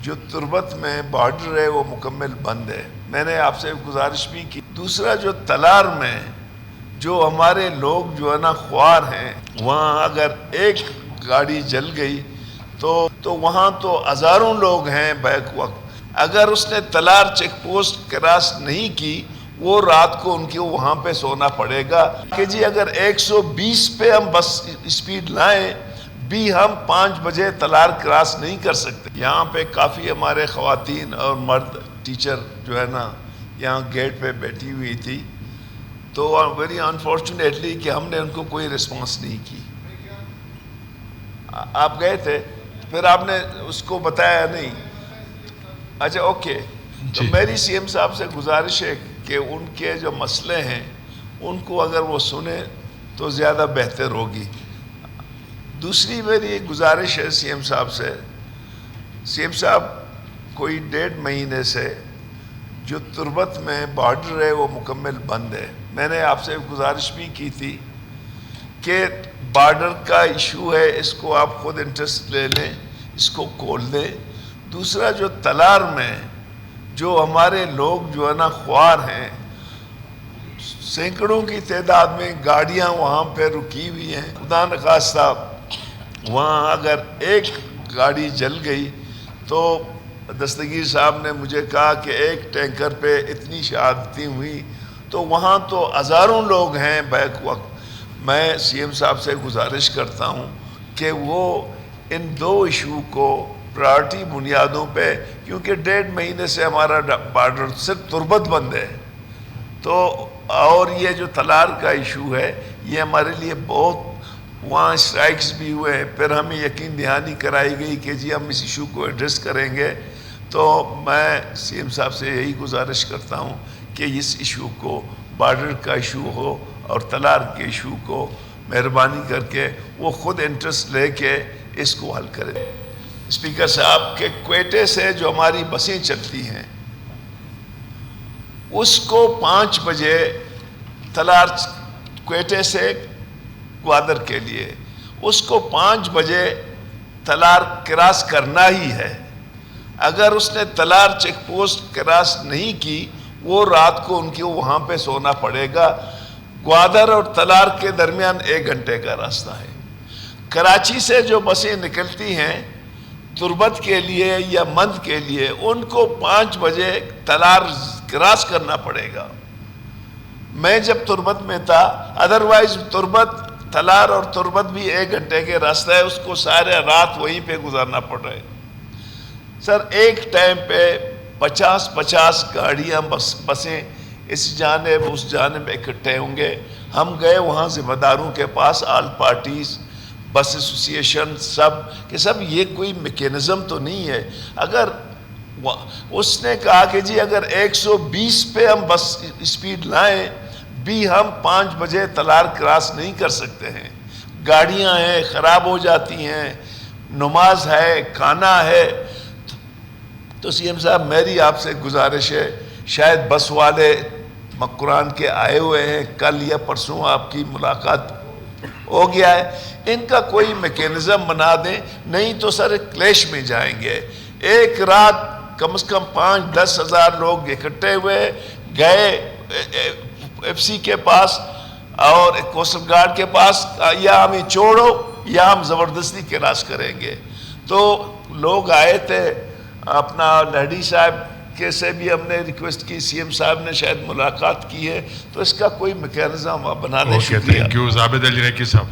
جو تربت میں بارڈر ہے وہ مکمل بند ہے. میں نے آپ سے گزارش بھی کی. دوسرا جو تلار میں جو ہمارے لوگ جو ہے نا خوار ہیں، وہاں اگر ایک گاڑی جل گئی تو وہاں تو ہزاروں لوگ ہیں بیک وقت. اگر اس نے تلار چیک پوسٹ کراس نہیں کی، وہ رات کو ان کو وہاں پہ سونا پڑے گا کہ جی اگر 120 پہ ہم بس اسپیڈ لائیں بھی ہم 5 بجے تلار کراس نہیں کر سکتے. یہاں پہ کافی ہمارے خواتین اور مرد ٹیچر جو ہے نا یہاں گیٹ پہ بیٹھی ہوئی تھی، تو ویری انفارچونیٹلی کہ ہم نے ان کو کوئی رسپانس نہیں کی. آپ گئے تھے پھر آپ نے اس کو بتایا نہیں؟ اچھا اوکے. تو میری سی ایم صاحب سے گزارش ہے کہ ان کے جو مسئلے ہیں ان کو اگر وہ سنیں تو زیادہ بہتر ہوگی. دوسری میری گزارش ہے سی ایم صاحب سے. سی ایم صاحب کوئی 1.5 مہینے سے جو تربت میں بارڈر ہے وہ مکمل بند ہے. میں نے آپ سے گزارش بھی کی تھی کہ بارڈر کا ایشو ہے، اس کو آپ خود انٹرسٹ لے لیں، اس کو کھول دیں. دوسرا جو تلار میں جو ہمارے لوگ جو ہے نا خوار ہیں، سینکڑوں کی تعداد میں گاڑیاں وہاں پہ رکی ہوئی ہیں. خدا نخواستہ وہاں اگر ایک گاڑی جل گئی تو دستگیر صاحب نے مجھے کہا کہ ایک ٹینکر پہ اتنی شہادتیں ہوئی، تو وہاں تو ہزاروں لوگ ہیں بیک وقت. میں سی ایم صاحب سے گزارش کرتا ہوں کہ وہ ان 2 ایشو کو پرائرٹی بنیادوں پہ، کیونکہ 1.5 مہینے سے ہمارا بارڈر صرف تربت بند ہے، تو اور یہ جو تلار کا ایشو ہے یہ ہمارے لیے بہت، وہاں اسٹرائکس بھی ہوئے، پھر ہمیں یقین دہانی کرائی گئی کہ جی ہم اس ایشو کو ایڈریس کریں گے. تو میں سی ایم صاحب سے یہی گزارش کرتا ہوں کہ اس ایشو کو، بارڈر کا ایشو ہو اور تلار کے ایشو کو، مہربانی کر کے وہ خود انٹرسٹ لے کے اس کو حل کریں. اسپیکر صاحب کے کوئٹے سے جو ہماری بسیں چلتی ہیں اس کو 5 بجے تلار، کوئٹے سے گوادر کے لیے اس کو 5 بجے تلار کراس کرنا ہی ہے. اگر اس نے تلار چیک پوسٹ کراس نہیں کی، وہ رات کو ان کو وہاں پہ سونا پڑے گا. گوادر اور تلار کے درمیان 1 گھنٹے کا راستہ ہے. کراچی سے جو بسیں نکلتی ہیں تربت کے لیے یا مند کے لیے، ان کو 5 بجے تلار کراس کرنا پڑے گا. میں جب تربت میں تھا، ادروائز تربت، تلار اور تربت بھی 1 گھنٹے کے راستہ ہے، اس کو سارے رات وہیں پہ گزارنا پڑ رہا ہے. سر ایک ٹائم پہ 50 گاڑیاں بسیں اس جانب اس جانب اکٹھے ہوں گے. ہم گئے وہاں ذمہ داروں کے پاس، آل پارٹیز، بس ایسوسیشن، سب کہ سب یہ کوئی میکینزم تو نہیں ہے. اگر اس نے کہا کہ جی اگر 120 پہ ہم بس اسپیڈ لائیں بھی ہم 5 بجے تلار کراس نہیں کر سکتے ہیں. گاڑیاں ہیں خراب ہو جاتی ہیں، نماز ہے، کھانا ہے. تو سی ایم صاحب میری آپ سے گزارش ہے، شاید بس والے قرآن کے آئے ہوئے ہیں، کل یا پرسوں آپ کی ملاقات ہو گیا ہے، ان کا کوئی میکینزم بنا دیں، نہیں تو سر کلیش میں جائیں گے. ایک رات کم از کم 5-10 ہزار لوگ اکٹھے ہوئے، گئے ایف سی کے پاس اور کوسٹل گارڈ کے پاس، یا ہمیں چھوڑو یا ہم زبردستی کراس کریں گے. تو لوگ آئے تھے، اپنا لہڑی صاحب کے سے بھی ہم نے ریکویسٹ کی، سی ایم صاحب نے شاید ملاقات کی ہے، تو اس کا کوئی میکینزم بنا دیں. Okay, thank you. Zahid Ali Reki صاحب.